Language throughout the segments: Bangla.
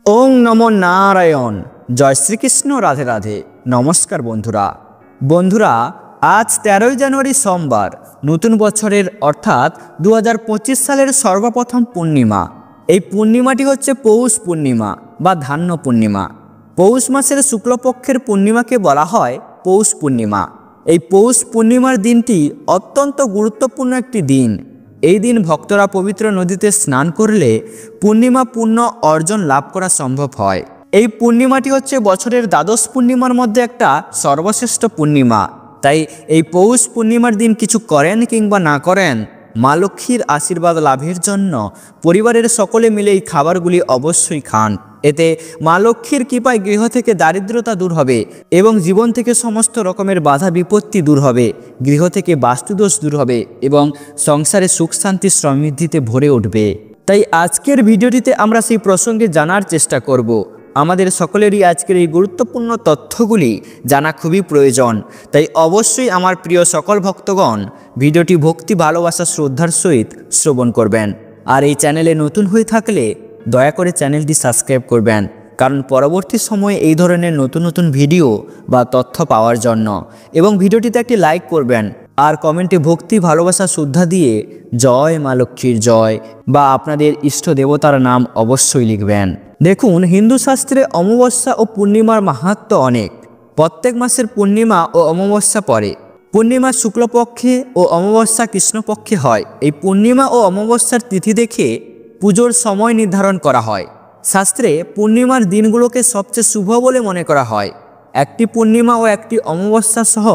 ওং নমো নারায়ণ। জয় শ্রীকৃষ্ণ। রাধে রাধে। নমস্কার বন্ধুরা আজ 13ই জানুয়ারি সোমবার, নতুন বছরের অর্থাৎ 2025 সালের সর্বপ্রথম পূর্ণিমা। এই পূর্ণিমাটি হচ্ছে পৌষ পূর্ণিমা বা ধান্য পূর্ণিমা। পৌষ মাসের শুক্লপক্ষের পূর্ণিমাকে বলা হয় পৌষ পূর্ণিমা। এই পৌষ পূর্ণিমার দিনটি অত্যন্ত গুরুত্বপূর্ণ একটি দিন। এই দিন ভক্তরা পবিত্র নদীতে স্নান করলে পূর্ণিমা পুণ্য অর্জন লাভ করা সম্ভব হয়। এই পূর্ণিমাটি হচ্ছে বছরের দ্বাদশ পূর্ণিমার মধ্যে একটা সর্বশ্রেষ্ঠ পূর্ণিমা। তাই এই পৌষ পূর্ণিমার দিন কিছু করেন কিংবা না করেন, মা লক্ষ্মীর আশীর্বাদ লাভের জন্য পরিবারের সকলে মিলে এই খাবারগুলি অবশ্যই খান। এতে মা লক্ষ্মীর কৃপায় গৃহ থেকে দারিদ্রতা দূর হবে এবং জীবন থেকে সমস্ত রকমের বাধা বিপত্তি দূর হবে, গৃহ থেকে বাস্তুদোষ দূর হবে এবং সংসারে সুখ শান্তি সমৃদ্ধিতে ভরে উঠবে। তাই আজকের ভিডিওটিতে আমরা সেই প্রসঙ্গে জানার চেষ্টা করব। আমাদের সকলেরই আজকের এই গুরুত্বপূর্ণ তথ্যগুলি জানা খুবই প্রয়োজন। তাই অবশ্যই আমার প্রিয় সকল ভক্তগণ ভিডিওটি ভক্তি, ভালোবাসা, শ্রদ্ধার সহিত শ্রবণ করবেন। আর এই চ্যানেলে নতুন হয়ে থাকলে দয়া করে চ্যানেলটি সাবস্ক্রাইব করবেন, কারণ পরবর্তী সময়ে এই ধরনের নতুন নতুন ভিডিও বা তথ্য পাওয়ার জন্য। এবং ভিডিওটিতে একটি লাইক করবেন আর কমেন্টে ভক্তি, ভালোবাসা, শ্রদ্ধা দিয়ে জয় মা লক্ষ্মীর জয় বা আপনাদের ইষ্ট দেবতার নাম অবশ্যই লিখবেন। দেখুন, হিন্দু শাস্ত্রে অমাবস্যা ও পূর্ণিমার মাহাত্ম্য অনেক। প্রত্যেক মাসের পূর্ণিমা ও অমাবস্যা পড়ে। পূর্ণিমা শুক্লপক্ষে ও অমাবস্যা কৃষ্ণপক্ষে হয়। এই পূর্ণিমা ও অমাবস্যার তিথি দেখে পুজোর সময় নির্ধারণ করা হয়। শাস্ত্রে পূর্ণিমার দিনগুলোকে সবচেয়ে শুভ বলে মনে করা হয়। একটি পূর্ণিমা ও একটি অমাবস্যা সহ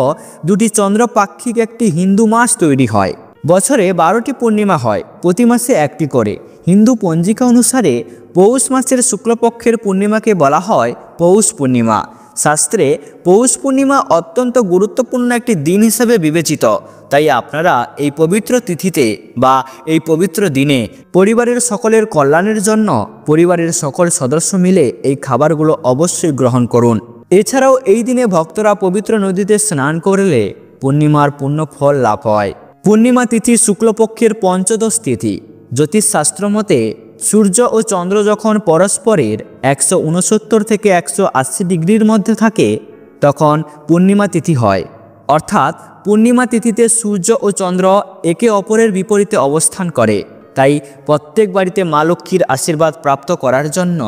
দুটি চন্দ্রপাক্ষিক একটি হিন্দু মাস তৈরি হয়। বছরে 12টি পূর্ণিমা হয়, প্রতি মাসে একটি করে। হিন্দু পঞ্জিকা অনুসারে পৌষ মাসের শুক্লপক্ষের পূর্ণিমাকে বলা হয় পৌষ পূর্ণিমা। শাস্ত্রে পৌষ পূর্ণিমা অত্যন্ত গুরুত্বপূর্ণ একটি দিন হিসেবে বিবেচিত। তাই আপনারা এই পবিত্র তিথিতে বা এই পবিত্র দিনে পরিবারের সকলের কল্যাণের জন্য পরিবারের সকল সদস্য মিলে এই খাবারগুলো অবশ্যই গ্রহণ করুন। এছাড়াও এই দিনে ভক্তরা পবিত্র নদীতে স্নান করলে পূর্ণিমার পুণ্য ফল লাভ হয়। পূর্ণিমা তিথি শুক্লপক্ষের পঞ্চদশ তিথি। জ্যোতিষশাস্ত্র মতে সূর্য ও চন্দ্র যখন পরস্পরের 169 থেকে 180 ডিগ্রির মধ্যে থাকে তখন পূর্ণিমা তিথি হয়। অর্থাৎ পূর্ণিমা তিথিতে সূর্য ও চন্দ্র একে অপরের বিপরীতে অবস্থান করে। তাই প্রত্যেক বাড়িতে মা লক্ষ্মীর আশীর্বাদ প্রাপ্ত করার জন্য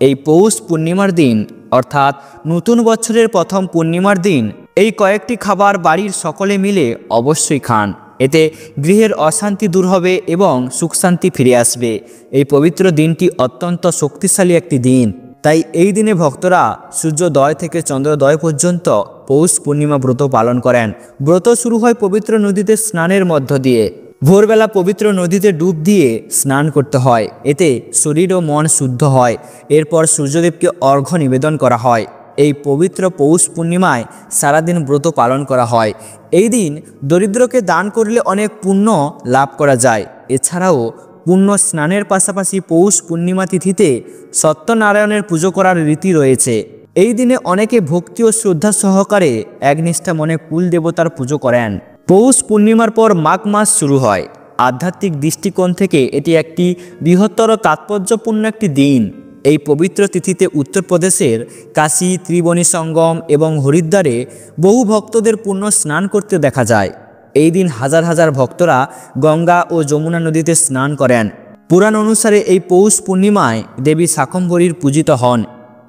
এই পৌষ পূর্ণিমার দিন অর্থাৎ নতুন বছরের প্রথম পূর্ণিমার দিন এই কয়েকটি খাবার বাড়ির সকলে মিলে অবশ্যই খান। এতে গৃহের অশান্তি দূর হবে এবং সুখ শান্তি ফিরে আসবে। এই পবিত্র দিনটি অত্যন্ত শক্তিশালী একটি দিন। তাই এই দিনে ভক্তরা সূর্যোদয় থেকে চন্দ্রোদয় পর্যন্ত পৌষ পূর্ণিমা ব্রত পালন করেন। ব্রত শুরু হয় পবিত্র নদীতে স্নানের মধ্য দিয়ে। ভোরবেলা পবিত্র নদীতে ডুব দিয়ে স্নান করতে হয়। এতে শরীর ও মন শুদ্ধ হয়। এরপর সূর্যদেবকে অর্ঘ্য নিবেদন করা হয়। এই পবিত্র পৌষ পূর্ণিমায় সারাদিন ব্রত পালন করা হয়। এই দিন দরিদ্রকে দান করলে অনেক পুণ্য লাভ করা যায়। এছাড়াও পুণ্য স্নানের পাশাপাশি পৌষ পূর্ণিমা তিথিতে সত্যনারায়ণের পুজো করার রীতি রয়েছে। এই দিনে অনেকে ভক্তি ও শ্রদ্ধা সহকারে একনিষ্ঠা মনে কুল দেবতার পুজো করেন। পৌষ পূর্ণিমার পর মাঘ মাস শুরু হয়। আধ্যাত্মিক দৃষ্টিকোণ থেকে এটি একটি বৃহত্তর তাৎপর্যপূর্ণ একটি দিন। এই পবিত্র তিথিতে উত্তরপ্রদেশের কাশী, ত্রিবেণী সঙ্গম এবং হরিদ্বারে বহু ভক্তদের পুণ্য স্নান করতে দেখা যায়। এই দিন হাজার হাজার ভক্তরা গঙ্গা ও যমুনা নদীতে স্নান করেন। পুরাণ অনুসারে এই পৌষ পূর্ণিমায় দেবী শাকম্ভরীর পূজিত হন।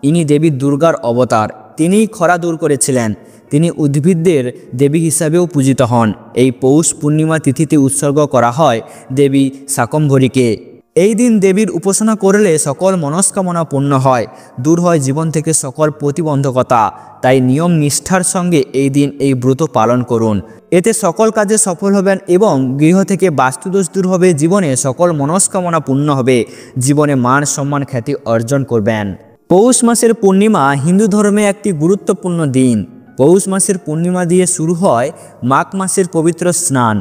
ইনি দেবী দুর্গার অবতার। তিনিই খরা দূর করেছিলেন। তিনি উদ্ভিদদের দেবী হিসাবেও পূজিত হন। এই পৌষ পূর্ণিমা তিথিতে উৎসর্গ করা হয় দেবী শাকম্ভরীকে। এই দিন দেবীর উপাসনা করলে সকল মনস্কামনা পূর্ণ হয়, দূর হয় জীবন থেকে সকল প্রতিবন্ধকতা। তাই নিয়ম নিষ্ঠার সঙ্গে এই দিন এই ব্রত পালন করুন। এতে সকল কাজে সফল হবেন এবং গৃহ থেকে বাস্তুদোষ দূর হবে, জীবনে সকল মনস্কামনা পূর্ণ হবে, জীবনে মান সম্মান খ্যাতি অর্জন করবেন। পৌষ মাসের পূর্ণিমা হিন্দু ধর্মে একটি গুরুত্বপূর্ণ দিন। পৌষ মাসের পূর্ণিমা দিয়ে শুরু হয় মাঘ মাসের পবিত্র স্নান।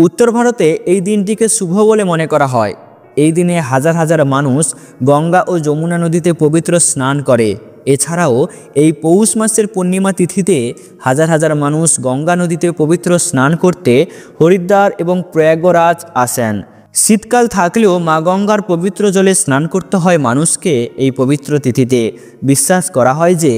উত্তর ভারতে এই দিনটিকে শুভ বলে মনে করা হয়। এই দিনে হাজার হাজার মানুষ গঙ্গা ও যমুনা নদীতে পবিত্র স্নান করে। এছাড়াও এই পৌষ মাসের পূর্ণিমা তিথিতে হাজার হাজার মানুষ গঙ্গা নদীতে পবিত্র স্নান করতে হরিদ্বার এবং প্রয়াগরাজ আসেন। শীতকাল থাকলেও মা গঙ্গার পবিত্র জলে স্নান করতে হয় মানুষকে। এই পবিত্র তিথিতে বিশ্বাস করা হয় যে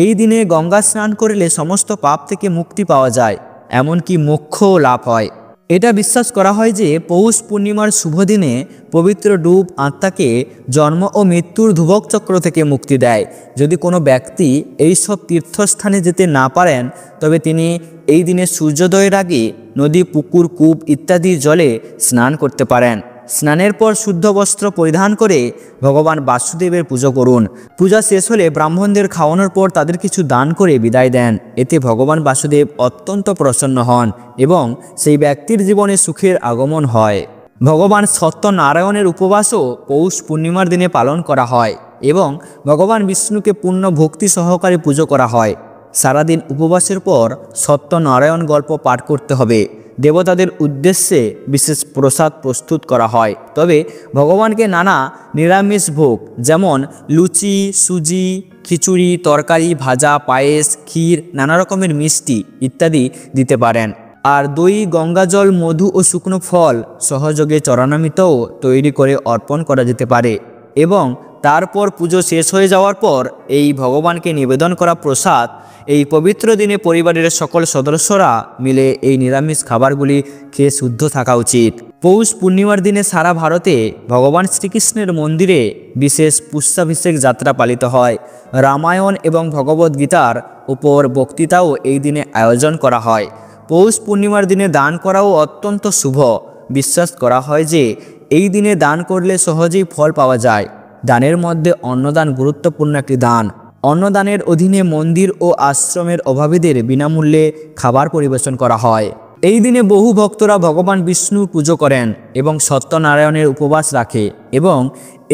এই দিনে গঙ্গা স্নান করলে সমস্ত পাপ থেকে মুক্তি পাওয়া যায়, এমনকি মোক্ষও লাভ হয়। এটা বিশ্বাস করা হয় যে পৌষ পূর্ণিমার শুভ দিনে পবিত্র ডুব আত্মাকে জন্ম ও মৃত্যুর ধ্রুবক চক্র থেকে মুক্তি দেয়। যদি কোনো ব্যক্তি এইসব তীর্থস্থানে যেতে না পারেন, তবে তিনি এই দিনে সূর্যোদয়ের আগে নদী, পুকুর, কূপ ইত্যাদি জলে স্নান করতে পারেন। স্নানের পর শুদ্ধ বস্ত্র পরিধান করে ভগবান বাসুদেবের পুজো করুন। পূজা শেষ হলে ব্রাহ্মণদের খাওয়ানোর পর তাদের কিছু দান করে বিদায় দেন। এতে ভগবান বাসুদেব অত্যন্ত প্রসন্ন হন এবং সেই ব্যক্তির জীবনে সুখের আগমন হয়। ভগবান সত্যনারায়ণের উপবাসও পৌষ পূর্ণিমার দিনে পালন করা হয় এবং ভগবান বিষ্ণুকে পূর্ণ ভক্তি সহকারে পুজো করা হয়। সারাদিন উপবাসের পর সত্যনারায়ণ গল্প পাঠ করতে হবে। দেবতাদের উদ্দেশ্যে বিশেষ প্রসাদ প্রস্তুত করা হয়। তবে ভগবানকে নানা নিরামিষ ভোগ যেমন লুচি, সুজি, খিচুড়ি, তরকারি, ভাজা, পায়েস, ক্ষীর, নানা রকমের মিষ্টি ইত্যাদি দিতে পারেন। আর দই, গঙ্গাজল, মধু ও শুকনো ফল সহযোগে চরণামৃতও তৈরি করে অর্পণ করা যেতে পারে এবং তারপর পুজো শেষ হয়ে যাওয়ার পর এই ভগবানকে নিবেদন করা প্রসাদ এই পবিত্র দিনে পরিবারের সকল সদস্যরা মিলে এই নিরামিষ খাবারগুলি খেয়ে শুদ্ধ থাকা উচিত। পৌষ পূর্ণিমার দিনে সারা ভারতে ভগবান শ্রীকৃষ্ণের মন্দিরে বিশেষ পুষ্পাভিষেক যাত্রা পালিত হয়। রামায়ণ এবং ভগবদ্গীতার উপর বক্তৃতাও এই দিনে আয়োজন করা হয়। পৌষ পূর্ণিমার দিনে দান করাও অত্যন্ত শুভ। বিশ্বাস করা হয় যে এই দিনে দান করলে সহজেই ফল পাওয়া যায়। দানের মধ্যে অন্নদান গুরুত্বপূর্ণ একটি দান। অন্নদানের অধীনে মন্দির ও আশ্রমের অভাবীদের বিনামূল্যে খাবার পরিবেশন করা হয়। এই দিনে বহু ভক্তরা ভগবান বিষ্ণুর পুজো করেন এবং সত্যনারায়ণের উপবাস রাখে এবং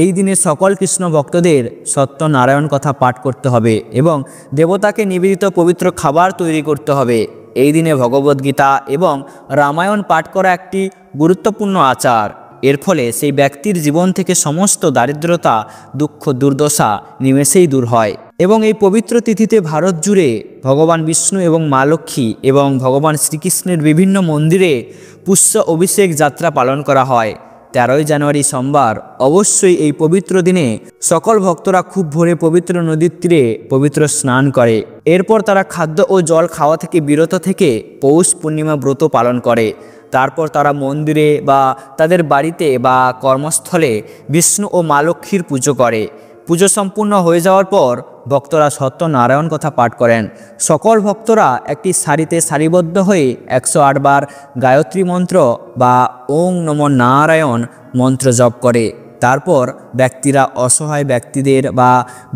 এই দিনে সকল কৃষ্ণ ভক্তদের সত্যনারায়ণ কথা পাঠ করতে হবে এবং দেবতাকে নিবেদিত পবিত্র খাবার তৈরি করতে হবে। এই দিনে ভগবদ্গীতা এবং রামায়ণ পাঠ করা একটি গুরুত্বপূর্ণ আচার। এর ফলে সেই ব্যক্তির জীবন থেকে সমস্ত দারিদ্রতা, দুঃখ, দুর্দশা নিমেষেই দূর হয় এবং এই পবিত্র তিথিতে ভারত জুড়ে ভগবান বিষ্ণু এবং মা লক্ষ্মী এবং ভগবান শ্রীকৃষ্ণের বিভিন্ন মন্দিরে পুষ্প অভিষেক যাত্রা পালন করা হয়। 13ই জানুয়ারি সোমবার অবশ্যই এই পবিত্র দিনে সকল ভক্তরা খুব ভোরে পবিত্র নদীর তীরে পবিত্র স্নান করে। এরপর তারা খাদ্য ও জল খাওয়া থেকে বিরত থেকে পৌষ পূর্ণিমা ব্রত পালন করে। তারপর তারা মন্দিরে বা তাদের বাড়িতে বা কর্মস্থলে বিষ্ণু ও মা লক্ষ্মীর পুজো করে। পুজো সম্পূর্ণ হয়ে যাওয়ার পর ভক্তরা সত্যনারায়ণ কথা পাঠ করেন। সকল ভক্তরা একটি সারিতে সারিবদ্ধ হয়ে 108 বার গায়ত্রী মন্ত্র বা ওং নমো নারায়ণ মন্ত্র জপ করে। তারপর ব্যক্তিরা অসহায় ব্যক্তিদের বা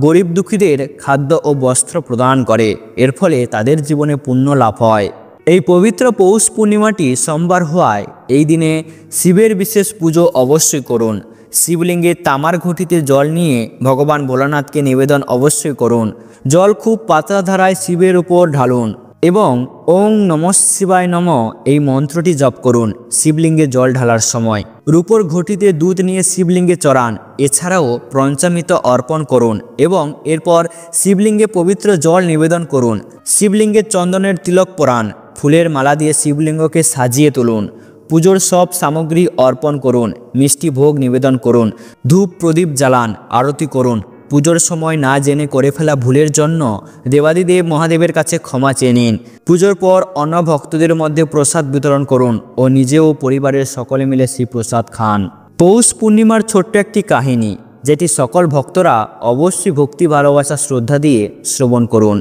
গরিব দুঃখীদের খাদ্য ও বস্ত্র প্রদান করে। এর ফলে তাদের জীবনে পুণ্য লাভ হয়। এই পবিত্র পৌষ পূর্ণিমাটি সোমবার হওয়ায় এই দিনে শিবের বিশেষ পুজো অবশ্যই করুন। শিবলিঙ্গে তামার ঘটিতে জল নিয়ে ভগবান ভোলানাথকে নিবেদন অবশ্যই করুন। জল খুব পাতলা ধারায় শিবের উপর ঢালুন এবং ওং নমঃ শিবায় নমঃ এই মন্ত্রটি জপ করুন। শিবলিঙ্গে জল ঢালার সময় রূপোর ঘটিতে দুধ নিয়ে শিবলিঙ্গে চড়ান। এছাড়াও পঞ্চামৃত অর্পণ করুন এবং এরপর শিবলিঙ্গে পবিত্র জল নিবেদন করুন। শিবলিঙ্গে চন্দনের তিলক পরান। ফুলের মালা দিয়ে শিবলিঙ্গকে সাজিয়ে তুলুন। পুজোর সব সামগ্রী অর্পণ করুন। মিষ্টি ভোগ নিবেদন করুন। ধূপ প্রদীপ জ্বালান। আরতি করুন। পুজোর সময় না জেনে করে ফেলা ভুলের জন্য দেবাদিদেব মহাদেবের কাছে ক্ষমা চেয়ে নিন। পুজোর পর অন্য ভক্তদের মধ্যে প্রসাদ বিতরণ করুন ও নিজে ও পরিবারের সকলে মিলে সেই প্রসাদ খান। পৌষ পূর্ণিমার ছোট্ট একটি কাহিনী যেটি সকল ভক্তরা অবশ্যই ভক্তি, ভালোবাসা, শ্রদ্ধা দিয়ে শ্রবণ করুন।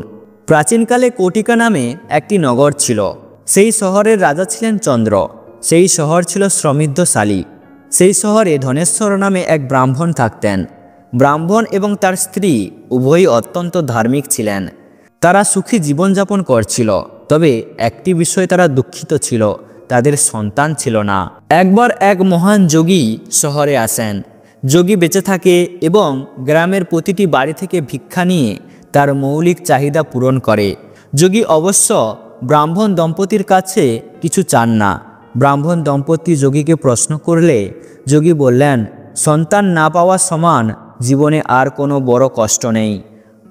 প্রাচীনকালে কটিকা নামে একটি নগর ছিল। সেই শহরের রাজা ছিলেন চন্দ্র। সেই শহর ছিল সমৃদ্ধশালী। সেই শহরে ধনেশ্বর নামে এক ব্রাহ্মণ থাকতেন। ব্রাহ্মণ এবং তার স্ত্রী উভয়ই অত্যন্ত ধার্মিক ছিলেন। তারা সুখী জীবনযাপন করছিল। তবে একটি বিষয়ে তারা দুঃখিত ছিল, তাদের সন্তান ছিল না। একবার এক মহান যোগী শহরে আসেন। যোগী বেঁচে থাকে এবং গ্রামের প্রতিটি বাড়ি থেকে ভিক্ষা নিয়ে তার মৌলিক চাহিদা পূরণ করে। যোগী অবশ্য ব্রাহ্মণ দম্পতির কাছে কিছু চান না। ব্রাহ্মণ দম্পতি যোগীকে প্রশ্ন করলে যোগী বললেন, সন্তান না পাওয়া সমান জীবনে আর কোনো বড় কষ্ট নেই।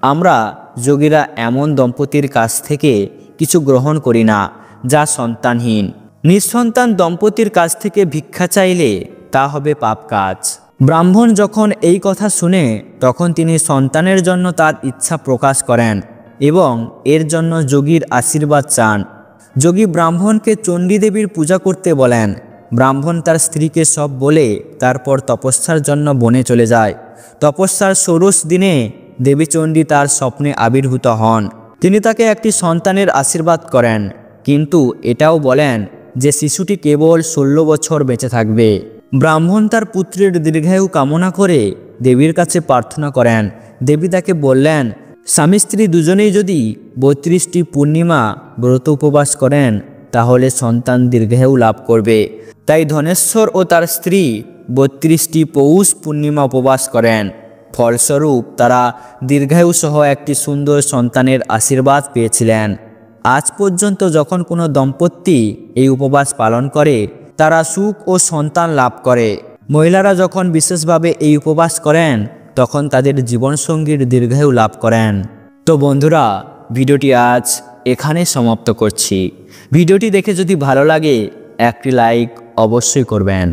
আমরা যোগীরা এমন দম্পতির কাছ থেকে কিছু গ্রহণ করি না যা সন্তানহীন। নিঃসন্তান দম্পতির কাছ থেকে ভিক্ষা চাইলে তা হবে পাপ কাজ। ব্রাহ্মণ যখন এই কথা শুনে তখন তিনি সন্তানের জন্য তার ইচ্ছা প্রকাশ করেন এবং এর জন্য যোগীর আশীর্বাদ চান। যোগী ব্রাহ্মণকে চণ্ডী দেবীর পূজা করতে বলেন। ব্রাহ্মণ তার স্ত্রীকে সব বলে তারপর তপস্যার জন্য বনে চলে যায়। তপস্যার ষোড়শ দিনে দেবী চণ্ডী তার স্বপ্নে আবির্ভূত হন। তিনি তাকে একটি সন্তানের আশীর্বাদ করেন, কিন্তু এটাও বলেন যে শিশুটি কেবল 16 বছর বেঁচে থাকবে। ব্রাহ্মণ তার পুত্রের দীর্ঘায়ু কামনা করে দেবীর কাছে প্রার্থনা করেন। দেবী তাকে বললেন, স্বামী স্ত্রী দুজনেই যদি 32টি পূর্ণিমা ব্রত উপবাস করেন তাহলে সন্তান দীর্ঘায়ু লাভ করবে। তাই ধনেশ্বর ও তার স্ত্রী 32টি পৌষ পূর্ণিমা উপবাস করেন। ফলস্বরূপ তারা দীর্ঘায়ু সহ একটি সুন্দর সন্তানের আশীর্বাদ পেয়েছিলেন। আজ পর্যন্ত যখন কোনো দম্পতি এই উপবাস পালন করে তারা সুখ ও সন্তান লাভ করে। মহিলারা যখন বিশেষভাবে এই উপবাস করেন তখন তাদের জীবনসঙ্গীর দীর্ঘায়ু লাভ করেন। তো বন্ধুরা, ভিডিওটি আজ এখানে সমাপ্ত করছি। ভিডিওটি দেখে যদি ভালো লাগে একটি লাইক অবশ্যই করবেন।